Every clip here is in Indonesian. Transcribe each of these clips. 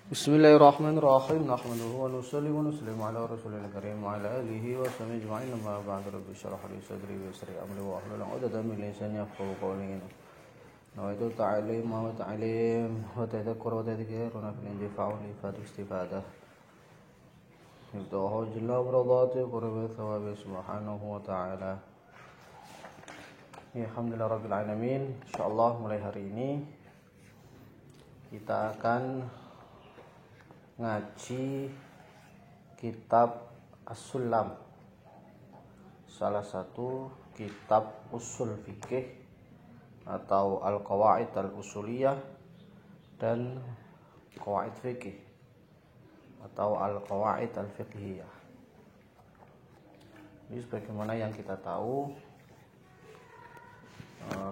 Bismillahirrahmanirrahim. Nahmaduhu wa nusalli wa nuslimu ala rasulil karim wa ala alihi wa sahbihi ajma'in. Amma ba'du. Rabbi shrah li sadri wa yassir li amri wa hlul 'uqdatam min lisani yafqahu qawli. Nawaitu ta'lim wa ta'lim wa tadhakkur wa tadhkir wa nafil intifa'u li fadl istifadah. Ibtahu jalla wa radati qurba thawabi subhanahu wa ta'ala. Ya, alhamdulillah rabbil alamin. Insyaallah mulai hari ini kita akan ngaji kitab As-Sulam, salah satu kitab usul fikih atau Al-Qawaid Al-Usuliyah dan Qawaid Fikih atau Al-Qawaid Al-Fiqhiyah. Jadi sebagaimana yang kita tahu,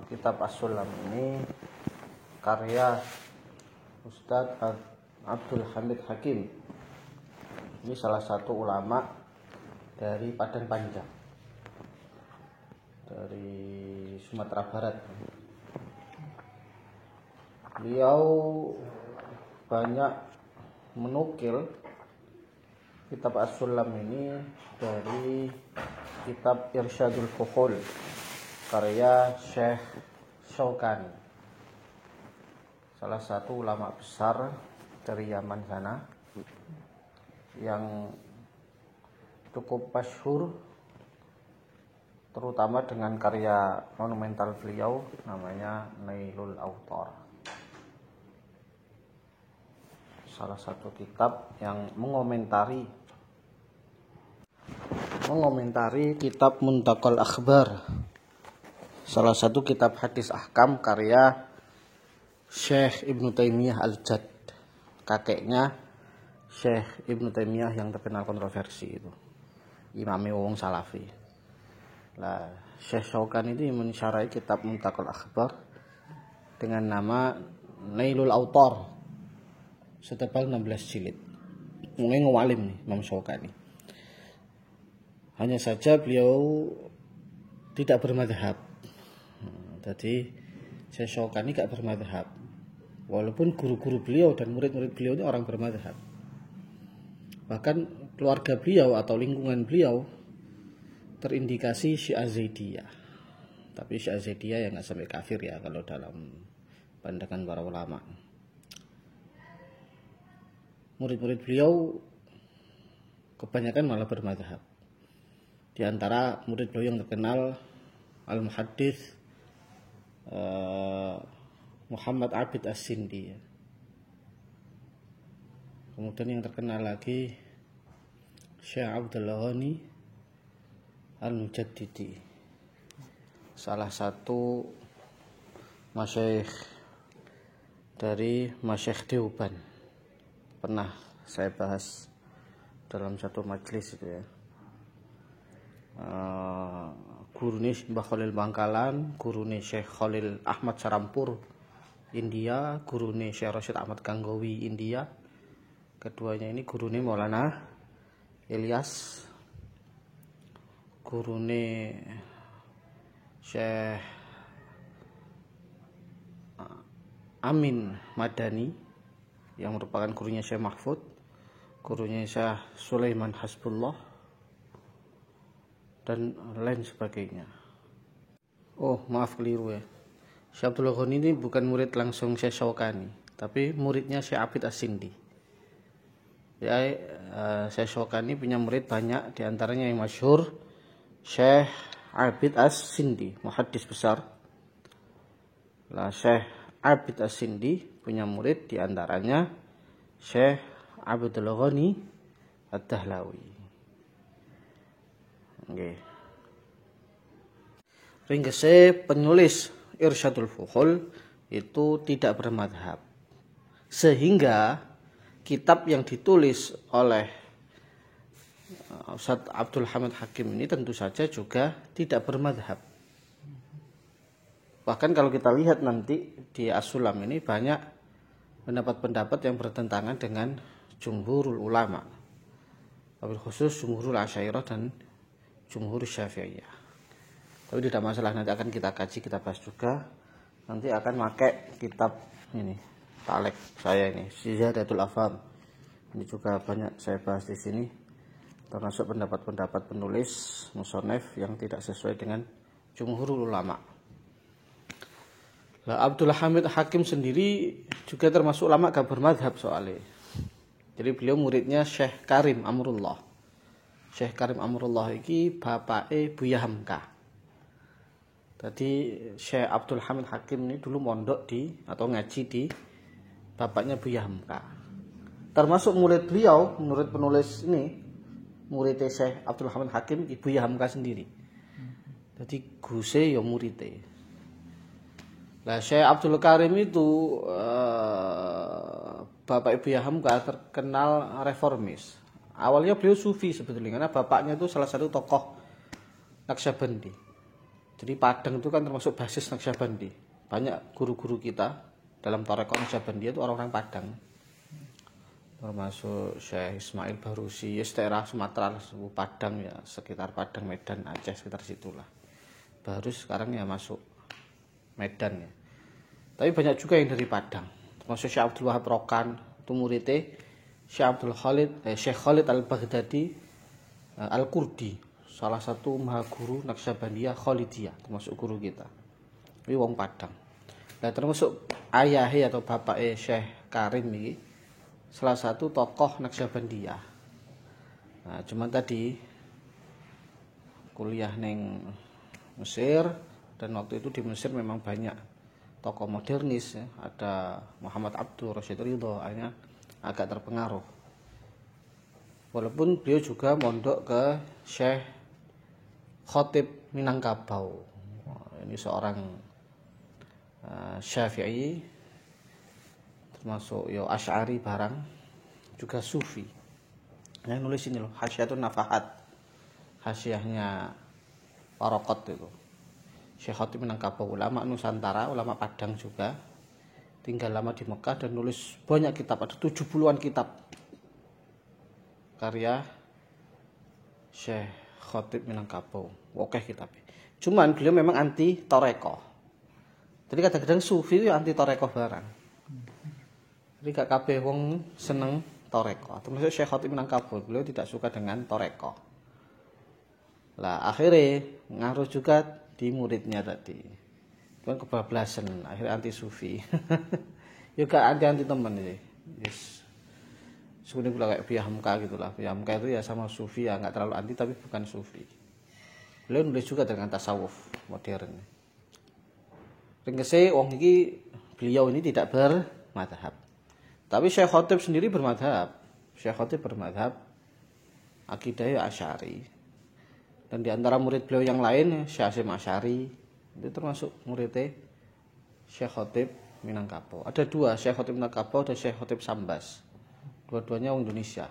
kitab As-Sulam ini karya Ustadz Abdul Hamid Hakim. Ini salah satu ulama dari Padang Panjang, dari Sumatera Barat. Beliau banyak menukil kitab As-Sulam ini dari kitab Irsyadul Fuhul karya Syekh Syaukani, salah satu ulama besar dari Yaman sana yang cukup masyhur terutama dengan karya monumental beliau namanya Nailul Awtar, salah satu kitab yang mengomentari kitab Muntaqal Akhbar, salah satu kitab hadis ahkam karya Syekh Ibnu Taimiyah Al-Jadd, kakeknya Syekh Ibnu Taimiyah yang terkenal kontroversi itu, imam wong Salafi. Nah, Syekh Syaukani itu mensyarai kitab Muntaqal Akhbar dengan nama Nailul Awtar, setebal 16 jilid. Mungkin ngalim nih Imam Syaukani. Hanya saja beliau tidak bermadhab. Jadi Syekh Syaukani gak bermadhab, walaupun guru-guru beliau dan murid-murid beliau ini orang bermadhab. Bahkan keluarga beliau atau lingkungan beliau terindikasi Syiah Zaidiyah. Tapi Syiah Zaidiyah yang gak sampai kafir ya kalau dalam pandangan para ulama. Murid-murid beliau kebanyakan malah bermadhab. Di antara murid beliau yang terkenal Al-Muhaddits Muhammad Abid As-Sindi. Kemudian yang terkenal lagi Syekh Abdullah Ghani Al-Mujaddidi, salah satu masyayikh dari masyayikh Deoban. Pernah saya bahas dalam satu majelis itu ya. Gurune Mbah Khalil Bangkalan, gurune Syekh Khalil Ahmad Sarampur India, gurune Syekh Rashid Ahmad Ganggowi India. Keduanya ini gurune Maulana Ilyas, gurune Syekh Amin Madani yang merupakan gurunya Syekh Mahfud, gurunya Syekh Sulaiman Hasbullah dan lain sebagainya. Oh, maaf keliru ya. Syekh Abdullah Ghani ini bukan murid langsung Syekh Syaukani, tapi muridnya Syekh Abid As-Sindi. Ya, Syekh Syaukani punya murid banyak, diantaranya yang masyhur Syekh Abid As-Sindi, muhaddis besar. Lah Syekh Abid As-Sindi punya murid diantaranya Syekh Abdullah Ghani Ad-Dahlawi. Okay. Ringkese penulis Irsyadul Fuhul itu tidak bermadhab, sehingga kitab yang ditulis oleh Ustadz Abdul Hamid Hakim ini tentu saja juga tidak bermadhab. Bahkan kalau kita lihat nanti di As-Sulam ini banyak pendapat-pendapat yang bertentangan dengan jumhurul ulama, wabil khusus jumhurul Asy'ariyah dan jumhur Syafi'iyah. Tapi tidak masalah, nanti akan kita kaji, kita bahas juga. Nanti akan pakai kitab ini talek saya ini, Ziyadatul Afham. Ini juga banyak saya bahas di sini, termasuk pendapat-pendapat penulis musonef yang tidak sesuai dengan jumhurul ulama. Lah Abdul Hamid Hakim sendiri juga termasuk ulama gak bermadhab soalnya. Jadi beliau muridnya Syekh Karim Amrullah. Syekh Karim Amrullah ini bapake Buya Hamka. Tadi Syekh Abdul Hamid Hakim ini dulu mondok atau ngaji di bapaknya Buya Hamka. Termasuk murid beliau, menurut penulis ini, muridnya Syekh Abdul Hamid Hakim Buya Hamka sendiri. Jadi guse ya muridnya. Lah Syekh Abdul Karim itu bapak Ibu Hamka terkenal reformis. Awalnya beliau sufi sebetulnya karena bapaknya itu salah satu tokoh Naqsyabandi. Jadi Padang itu kan termasuk basis Naqsyabandi. Banyak guru-guru kita dalam tarekat Naqsyabandi itu orang-orang Padang. Termasuk Syekh Ismail Barusi, daerah Sumatera, Padang ya, sekitar Padang, Medan, Aceh, sekitar situlah. Baru sekarang ya masuk Medan ya. Tapi banyak juga yang dari Padang. Termasuk Syekh Abdul Wahab Rokan, itu muridnya Syekh Khalid Al-Baghdadi Al-Kurdi, salah satu mahaguru Naqsyabandiyah Khalidiyah, termasuk guru kita. Ini wong Padang. Nah, termasuk ayahnya atau bapaknya Syekh Karim ini salah satu tokoh Naqsyabandiyah. Nah, cuman tadi kuliah neng Mesir, dan waktu itu di Mesir memang banyak tokoh modernis ya. Ada Muhammad Abdul Rashid Ridho, akhirnya agak terpengaruh. Walaupun beliau juga mondok ke Syekh Khatib Minangkabau. Ini seorang Syafi'i, termasuk yo Asy'ari barang, juga sufi. Yang nulis ini loh, Hasyiatun Nafahat, hasyiahnya Waraqat itu. Syekh Khatib Minangkabau, ulama Nusantara, ulama Padang juga, tinggal lama di Mekah dan nulis banyak kitab, ada 70-an kitab karya Syekh Khatib Minangkabau. Oke kitabnya. Cuman beliau memang anti toreko. Jadi kadang-kadang sufi itu anti toreko barang. Jadi gak kabeh wong seneng toreko. Termasuk Syekh Khatib Minangkabau, beliau tidak suka dengan toreko. Lah akhirnya ngaruh juga di muridnya tadi, kan kebablasan, akhirnya anti sufi. Juga anti teman ini. Yes. Sebenarnya pula kayak Buya Hamka gitulah. Buya Hamka itu ya sama sufi ya, nggak terlalu anti tapi bukan sufi. Beliau nulis juga dengan tasawuf modern. Ringkese wong iki beliau ini tidak bermadhab. Tapi Syekh Khatib sendiri bermadhab. Syekh Khatib bermadhab akidahnya Asy'ari. Dan di antara murid beliau yang lain, Syekh Hasyim Asy'ari, itu termasuk muridnya Syekh Khatib Minangkabau. Ada dua, Syekh Khatib Minangkabau dan Syekh Khatib Sambas. Dua-duanya orang Indonesia.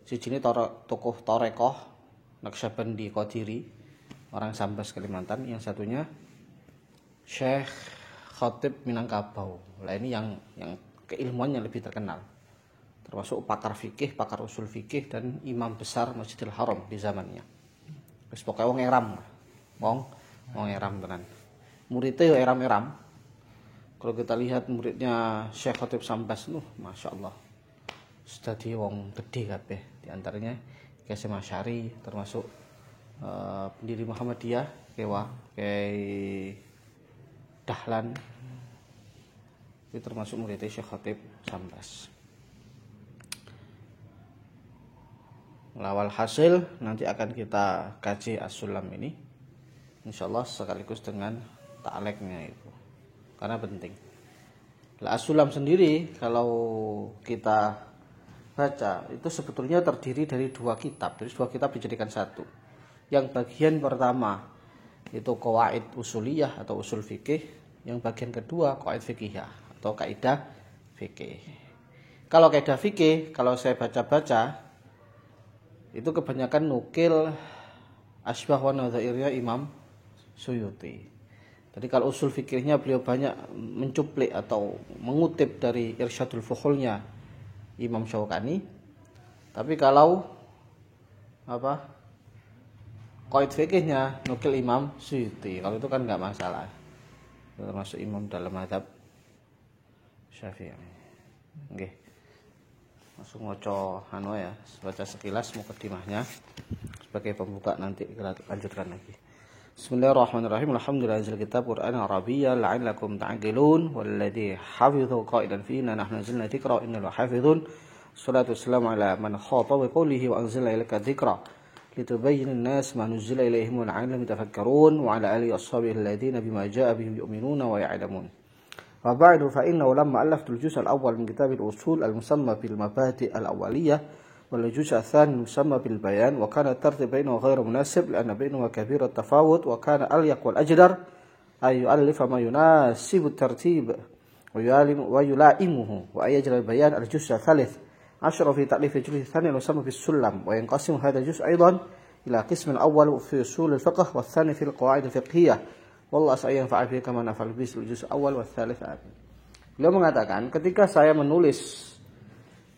Sijine tokoh torekoh Naqsyabandi Qadiri, orang Sambas Kalimantan. Yang satunya Syekh Khatib Minangkabau. Lah ini yang keilmuannya lebih terkenal. Termasuk pakar fikih, pakar usul fikih, dan imam besar Masjidil Haram di zamannya. Wis pokoke wong eram. Wong eram tenan. Muridnya ya eram-eram. Kalau kita lihat muridnya Syekh Khatib Sambas, Masya Allah. Sudah di wong gede kabeh. Di antaranya Syekh Hasyim Asy'ari, termasuk pendiri Muhammadiyah, Kiai Dahlan. Itu termasuk muridnya Syekh Khatib Sambas. Lawal hasil nanti akan kita kaji As-Sulam ini, insyaallah sekaligus dengan ta'liqnya itu, karena penting. Lah As-Sulam sendiri kalau kita baca itu sebetulnya terdiri dari dua kitab. Jadi dua kitab dijadikan satu. Yang bagian pertama itu qawaid usuliyah atau usul fikih, yang bagian kedua qawaid fikihah atau kaidah fikih. Kalau kaidah fikih, kalau saya baca-baca itu kebanyakan nukil Asbah wa Nadzairnya Imam Suyuti. Jadi kalau usul fikihnya beliau banyak mencuplik atau mengutip dari Irsyadul Fukhulnya Imam Syaukani. Tapi kalau qaid fikihnya nukil Imam Suyuti. Kalau itu kan nggak masalah. Termasuk imam dalam mazhab Syafi'i. Nggih. Langsung maca ya, baca sekilas mukadimahnya sebagai pembuka, nanti kita lanjutkan lagi. Bismillahirrahmanirrahim. Alhamdulillahil kitab Qur'an Arabiyya la'allakum ta'qilun walladzi hafidhu qaidan fina nahnu nazzalna dzikra innal hafidhun. Shalatu wassalamu ala man khataba qawlihi wa anzalna ilaika dzikra litubayyana an-nas ma nuzila ilaihim wa la'allahum yatafakkarun wa ala alihi washabihi alladhina bima jaa'a bihim yu'minuna wa ya'lamun. Wa ba'du fa innahu lamma allaftu al-juz' al-awwal min kitab al-usul al-musamma bil mabadi' al-awwaliyah wal juz' al-thani musamma bil bayan wa kana at-tartib bainahu ghairu munasib li'anna bainahuma kabir at-tafawut wa kana al-yaq wal ajdar ay yu'allifa ma yunasibu at-tartib wa yula'imuhu wa yajra al-bayan al-juz' al-thalith عشر في تأليف الجزء الثاني المسمى بالسلم وينقسم هذا الجزء أيضا إلى قسم الأول في أصول الفقه والثاني في القواعد الفقهية والله أسأل ينفع فيه كما نفعل به الجزء الأول والثالث. Beliau mengatakan ketika saya menulis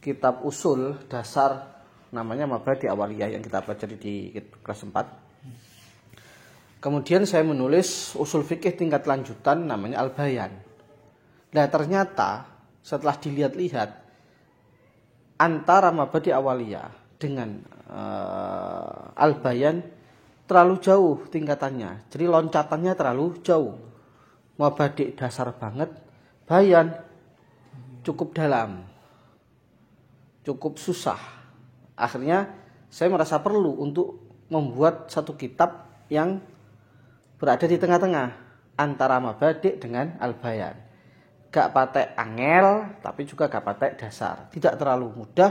kitab usul dasar namanya Mabadi Awaliyah yang kita pelajari di kelas 4, kemudian saya menulis usul fikih tingkat lanjutan namanya Al-Bayan. Nah ternyata setelah dilihat-lihat antara Mabadi Awaliyah dengan Al-Bayan terlalu jauh tingkatannya. Jadi loncatannya terlalu jauh. Mabadi dasar banget, Bayan cukup dalam. Cukup susah. Akhirnya saya merasa perlu untuk membuat satu kitab yang berada di tengah-tengah antara Mabadi dengan Al-Bayan. Gak patek angel, tapi juga gak patek dasar. Tidak terlalu mudah,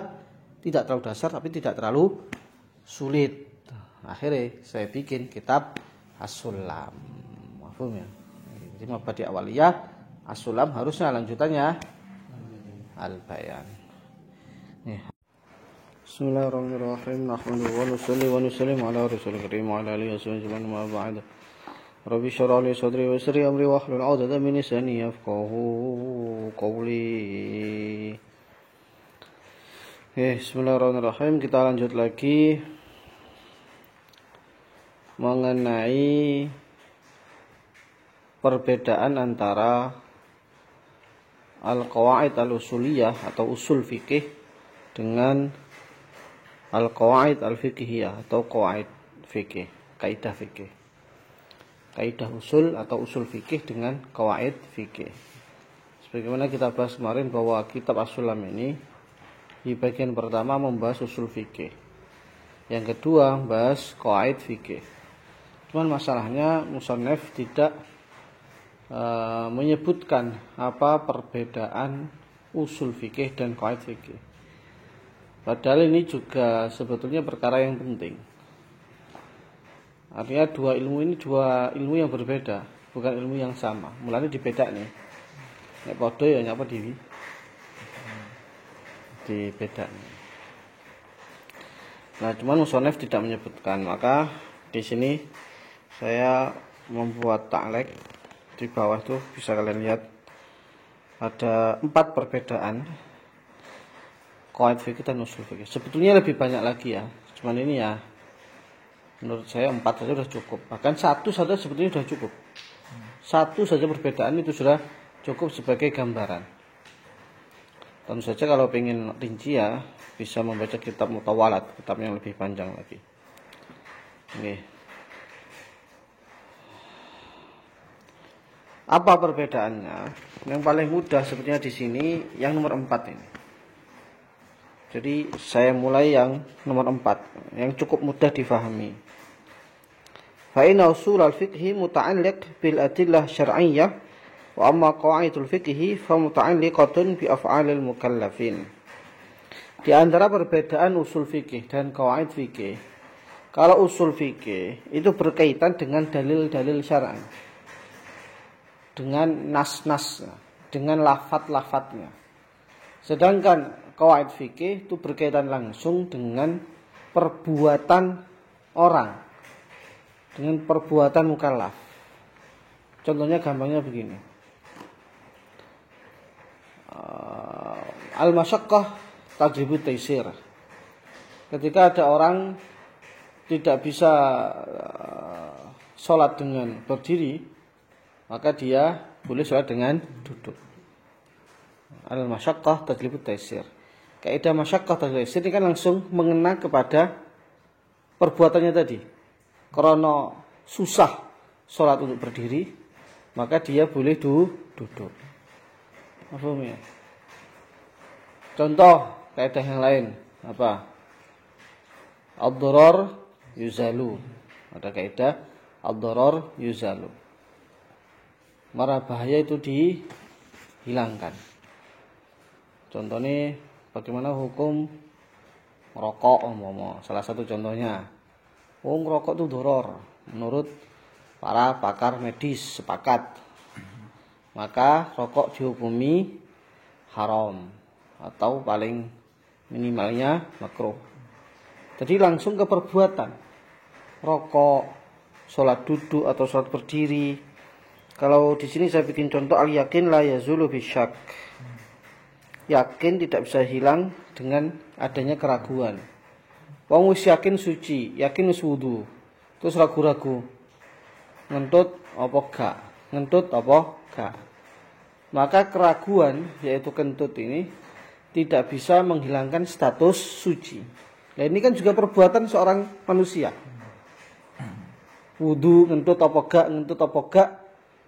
tidak terlalu dasar, tapi tidak terlalu sulit. Akhirnya saya bikin kitab As-Sulam. Mafhum ya? Jadi Mabadi Awaliyah, As-Sulam harusnya lanjutannya Al-Bayan. Bismillahirrahmanirrahim. Nahmaduhu wa nusalli wa nusallimu ala rasulil karim wa ala alihi wasallam ma ba'd. Rabbi shrah li sadri wa yassir li amri wahlul 'uqdatam min lisani yafqahu qawli. Bismillahirrahmanirrahim. Kita lanjut lagi mengenai perbedaan antara al-qawaid al-usuliyah atau usul fikih dengan al-qawaid al-fiqhiyah atau qawaid fikih, kaidah fikih. Kaidah usul atau usul fikih dengan qawaid fikih. Sebagaimana kita bahas kemarin bahwa kitab As-Sulam ini di bagian pertama membahas usul fikih, yang kedua membahas qawaid fikih. Cuman masalahnya musannif tidak menyebutkan apa perbedaan usul fikih dan qawaid fikih. Padahal ini juga sebetulnya perkara yang penting. Artinya dua ilmu yang berbeda, bukan ilmu yang sama. Mulanya dibeda nih. Nek padha ya nyapa dibeda. Nah, cuman musannif tidak menyebutkan, maka di sini saya membuat taklek di bawah tuh bisa kalian lihat ada 4 perbedaan qawaid fikih dan usul fikih. Sebetulnya lebih banyak lagi ya. Cuman ini ya menurut saya 4 saja sudah cukup. Bahkan 1 saja sebetulnya sudah cukup. 1 saja perbedaan itu sudah cukup sebagai gambaran. Tentu saja kalau ingin rinci ya bisa membaca kitab Mutawalat, kitab yang lebih panjang lagi. Oke. Apa perbedaannya? Yang paling mudah sebetulnya di sini yang nomor 4 ini. Jadi saya mulai yang nomor 4 yang cukup mudah difahami. Fa inna usul al-fiqhi muta'alliq bil adillah syar'iyyah wa amma qawaidul fiqhi fa muta'alliqatun bi af'alil mukallafin. Di antara perbedaan usul fikih dan qawaid fikih, kalau usul fikih itu berkaitan dengan dalil-dalil syar'i, dengan nas-nas, dengan lafaz-lafaznya. Sedangkan qawaid fikih itu berkaitan langsung dengan perbuatan orang, dengan perbuatan mukallaf. Contohnya gampangnya begini. Al-masyaqqah tajribu taisir. Ketika ada orang tidak bisa sholat dengan berdiri, maka dia boleh sholat dengan duduk. Al-masyaqqah tajlibut taisir. Kaidah masyaqqah tajlibut taisir ini kan langsung mengena kepada perbuatannya tadi. Karena susah sholat untuk berdiri, maka dia boleh duduk. Paham ya? Contoh kaidah yang lain apa? Ad-darar yuzalu. Ada kaidah ad-darar yuzalu. Mara bahaya itu dihilangkan. Contohnya bagaimana hukum merokok salah satu contohnya. Ngerokok itu doror menurut para pakar medis sepakat. Maka rokok dihukumi haram atau paling minimalnya makruh. Jadi langsung ke perbuatan. Rokok, sholat duduk atau sholat berdiri. Kalau di sini saya bikin contoh al-yakin la yazulu bisyak. Yakin tidak bisa hilang dengan adanya keraguan. Wong wis yakin suci, yakin wis wudu. Terus ragu-ragu. Ngentut apa gak? Ngentut apa gak? Maka keraguan yaitu kentut ini tidak bisa menghilangkan status suci. Nah ini kan juga perbuatan seorang manusia. Wudu, ngentut apa gak,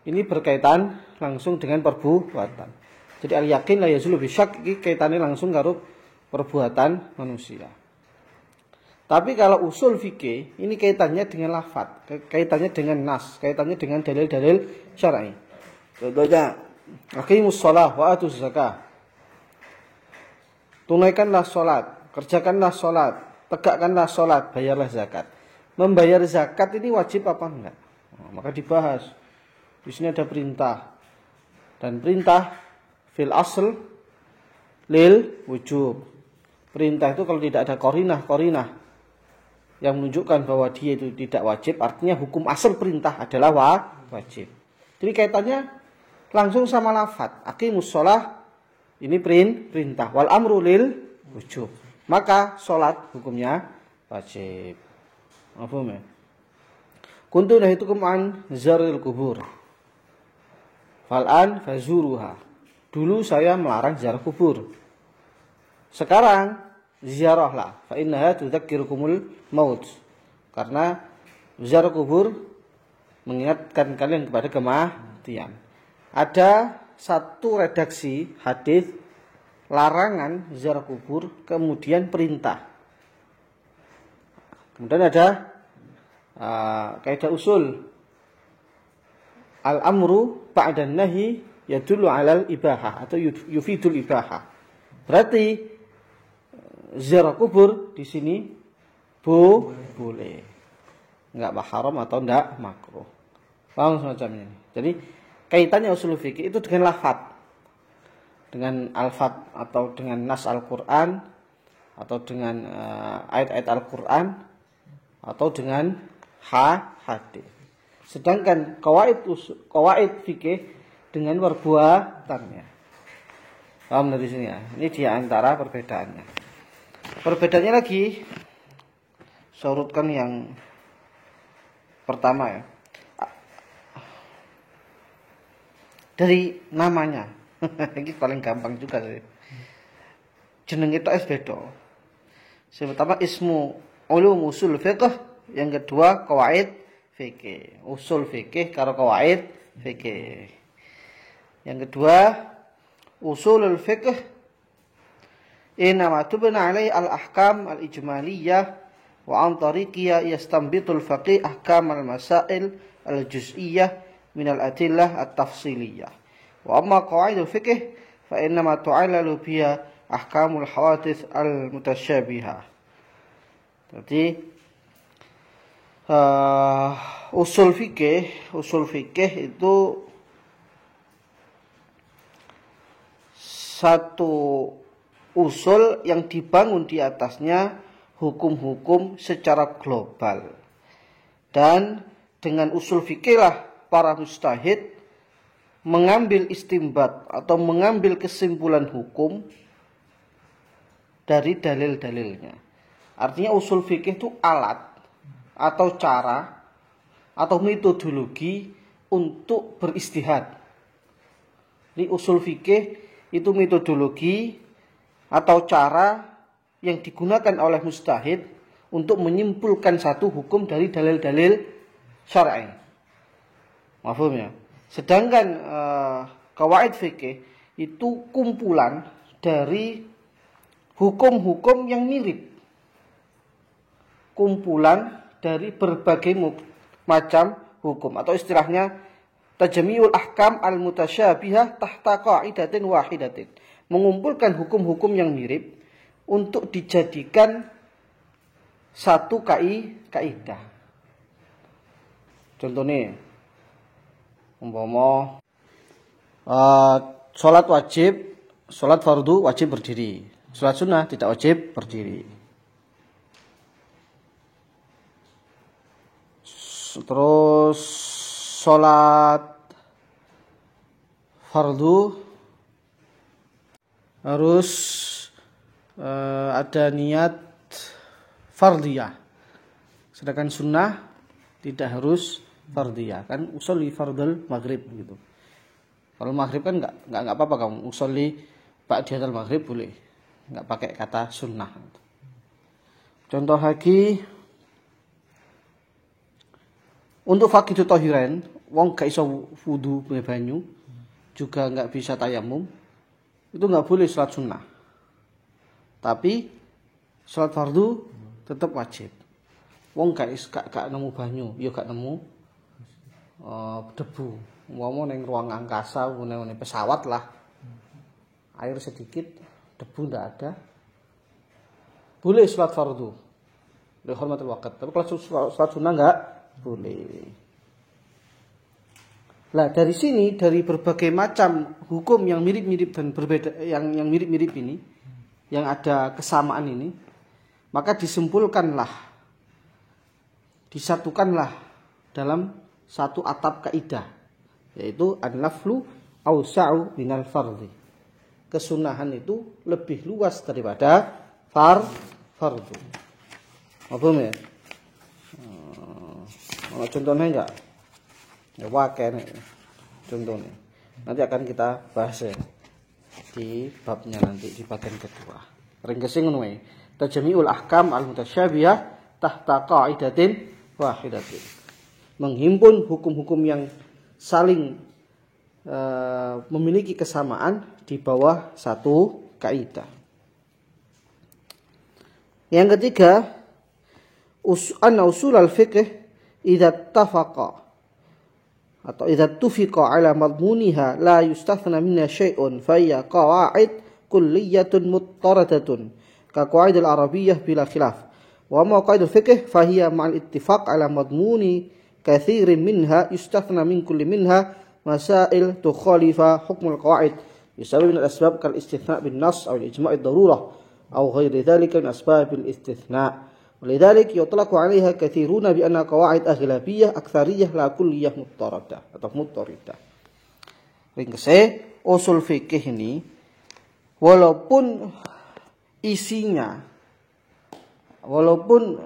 ini berkaitan langsung dengan perbuatan. Jadi al-yakin la yazulu bisyak iki kaitannya langsung karo perbuatan manusia. Tapi kalau usul fikih ini kaitannya dengan lafaz, kaitannya dengan nas, kaitannya dengan dalil-dalil syar'i. Contohnya, aqimus shalah wa atuz zakah. Tunaikanlah salat, kerjakanlah salat, tegakkanlah salat, bayarlah zakat. Membayar zakat ini wajib apa enggak? Nah, maka dibahas. Di sini ada perintah. Dan perintah fil asl lil wujub. Perintah itu kalau tidak ada qarinah yang menunjukkan bahwa dia itu tidak wajib, artinya hukum asal perintah adalah wajib. Jadi kaitannya langsung sama lafaz. Aqimus shalah ini perintah, wal amru lil wujub. Maka salat hukumnya wajib. Paham ya? Kuntu nahitukum an zaril kubur. Fal'an fazuruha. Dulu saya melarang ziarah kubur. Sekarang ziarahlah. Fa innaha tudzakkirukumul maut. Karena ziarah kubur mengingatkan kalian kepada kematian. Ada satu redaksi hadis larangan ziarah kubur kemudian perintah. Kemudian ada kaidah usul al-amru ba'da nahi yadullu 'alal ibahah atau yufidul ibahah. Berarti ziarah kubur di sini boleh. Enggak haram atau enggak makruh. Paham semacam ini. Jadi kaitannya usul fikih itu dengan lafaz. Dengan alfaz atau dengan nas Al-Qur'an atau dengan ayat-ayat Al-Qur'an atau dengan hadis. Sedangkan qawaid fikih dengan perbuatannya. Paham dari sini ya? Ini di antara perbedaannya. Perbedaannya lagi, saya urutkan yang pertama ya. Dari namanya. Ini paling gampang juga sih. Jeneng itu beda. Yang pertama ismu ulum usul fiqh, yang kedua qawaid fikih. Usul fikih karo qawaid fikih. Yang kedua, usulul fiqh inama tubna alai al-ahkam al-ijmaliyah wa an tariqiyya yastanbitul faqih ahkam al-masail al-juz'iyyah min al-adillah at-tafsiliyah. Wa amma qawaidul fiqh fa inama tu'allalu biha ahkamul hawadits al-mutasyabihah. Jadi usul fikih itu satu usul yang dibangun di atasnya hukum-hukum secara global. Dan dengan usul fikihlah para mujtahid mengambil istimbat atau mengambil kesimpulan hukum dari dalil-dalilnya. Artinya usul fikih itu alat atau cara atau metodologi untuk beristihad. Ini usul fikih itu metodologi atau cara yang digunakan oleh mujtahid untuk menyimpulkan satu hukum dari dalil-dalil syar'i. Mafhum ya? Sedangkan qawaid fikih itu kumpulan dari hukum-hukum yang mirip. Kumpulan dari berbagai macam hukum, atau istilahnya tajmi'ul ahkam al-mutasyabihah tahta qa'idatin wahidatin. Mengumpulkan hukum-hukum yang mirip untuk dijadikan satu kaidah. Contohnya, umpama sholat wajib, sholat fardu wajib berdiri, sholat sunnah tidak wajib berdiri. Terus sholat fardu harus ada niat fardiyah, sedangkan sunnah tidak harus fardiyah. Kan usolli fardul maghrib gitu. Kalau maghrib kan nggak apa-apa kamu usolli ba'dal maghrib boleh, nggak pakai kata sunnah. Contoh lagi, untuk faqidu tahiran, wong gak iso wudu banyu, juga nggak bisa tayamum, itu nggak boleh sholat sunnah. Tapi sholat fardu tetap wajib. Wong gak nemu banyu, ya gak nemu debu. Mau neng ruang angkasa, neng pesawat lah, air sedikit, debu ndak ada, boleh sholat fardu, dihormatil waqt. Tapi kalau sholat sunnah nggak boleh. Nah dari sini, dari berbagai macam hukum yang mirip-mirip dan berbeda, yang mirip-mirip ini, yang ada kesamaan ini, maka disatukanlah dalam satu atap kaidah, yaitu an-naflu awsa'u minal fardhi. Kesunahan itu lebih luas daripada fardu. Apa ya? Contohnya enggak? Ya wakai nih. Contohnya. Nanti akan kita bahas ya di babnya nanti, di bagian kedua. Ringkesing ngono wae. Tajmi'ul ahkam al-mutasyabihah tahta qa'idatin wahidatin. Menghimpun hukum-hukum yang saling memiliki kesamaan di bawah satu kaidah. Yang ketiga, anna usul al-fiqh idza tafaqa atau idza tufiqa ala madmuniha la yustathna minha syai'un fa hiya qawa'id kulliyatun muttaradatun ka qawaid al-arabiyyah bila khilaf. Wa ma qawaid al-fiqh fa hiya ma'al ittifaq ala madmuni katsirin minha yustathna min kulli minha masail tukhalifa hukm al-qawaid bisabab min al-asbab kal istithna' bin nas aw al-ijma' ad-darurah aw ghairi dhalika min asbab al-istithna'. Walidhalik yutlaqu 'alaiha katsiruna bi anna qawaid aghlabiyyah aktsariyah la kulliyah muttaradah atau muttaridah. Ringkese usul fikih ini walaupun isinya, walaupun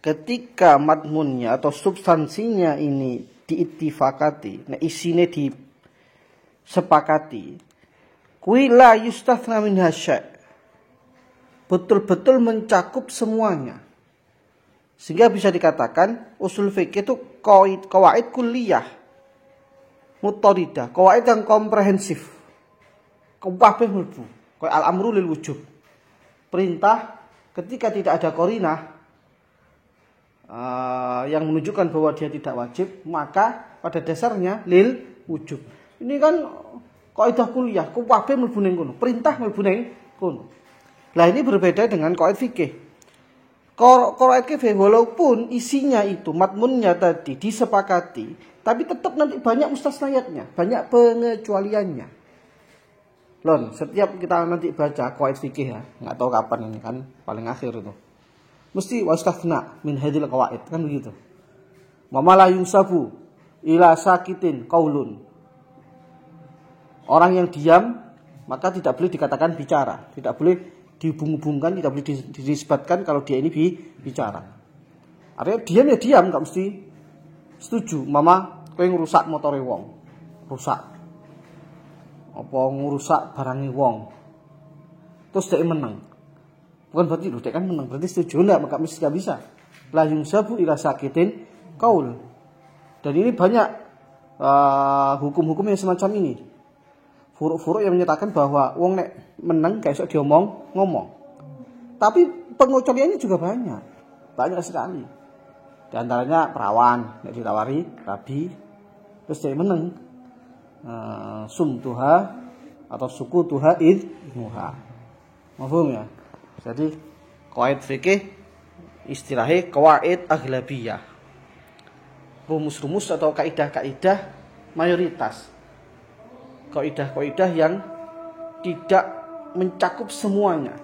ketika madmunnya atau substansinya ini diittifakati, nah isinya disepakati, kuwi la yustathna minha syai', betul-betul mencakup semuanya. Sehingga bisa dikatakan usul fikih itu qawaid kulliyah muttaridah, qawaid yang komprehensif. Kabeh mlebu. Kayak al-amru lil wujub. Perintah ketika tidak ada qarinah yang menunjukkan bahwa dia tidak wajib, maka pada dasarnya lil wujub. Ini kan kaidah kulliyah, kabeh mlebu ning kono. Perintah mlebu ning kono. Nah ini berbeda dengan qawaid fikih. Qawaid fikih walaupun isinya itu matmunnya tadi disepakati, tapi tetap nanti banyak mustasnayatnya, banyak pengecualiannya. Lon, setiap kita nanti baca qawaid fikih ya, nggak tahu kapan ini kan paling akhir itu. Mesti wastathna min hadhil qawaid kan begitu. Mama la yunsabu ila sakitin qaulun. Orang yang diam maka tidak boleh dikatakan bicara, tidak boleh dihubung-hubungkan, tidak boleh dinisbatkan kalau dia ini bicara. Artinya diam ya diam, enggak mesti setuju. Mama kowe ngrusak motore wong. Rusak. apa ngurusak barangi wong. Terus dia menang. Bukan berarti dia kan menang, berarti setuju enggak, maka mesti gak bisa. La yungsabu ila sakitin qaul. Dan ini banyak hukum-hukum yang semacam ini. Furuk-furuk yang menyatakan bahwa wong nek menang gak iso diomong ngomong. Tapi pengecualiannya juga banyak. Banyak sekali. Di antaranya perawan, nek ditawari rabi, terus dia menang. Sum tuha atau suku tuha idmuha. Mafhum ya? Jadi qawaid fikih istilahnya qawaid aghlabiyah. Rumus-rumus atau kaidah-kaidah mayoritas. Kaidah-kaidah yang tidak mencakup semuanya.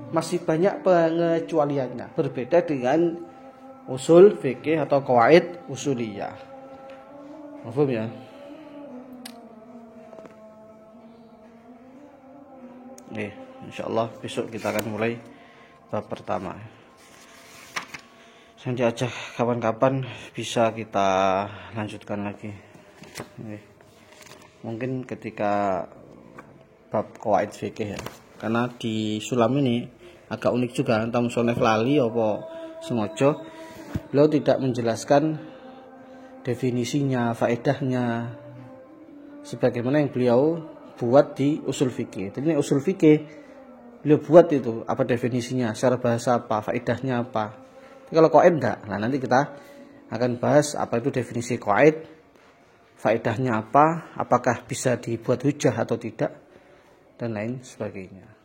Masih banyak pengecualiannya. Berbeda dengan usul fikih atau qawaid usuliyah. Mafhum ya? Insyaallah besok kita akan mulai bab pertama. Nanti aja kapan-kapan bisa kita lanjutkan lagi. Mungkin ketika bab qawaid fikih ya. Karena di sulam ini agak unik juga, entah musonef lali apa sengaja beliau tidak menjelaskan definisinya, faedahnya sebagaimana yang beliau buat di usul fikih. Jadi ini usul fikih beliau buat itu apa definisinya, secara bahasa apa, faedahnya apa. Tapi kalau qawaid enggak. Nah, nanti kita akan bahas apa itu definisi qawaid, faedahnya apa, apakah bisa dibuat hujah atau tidak, dan lain sebagainya.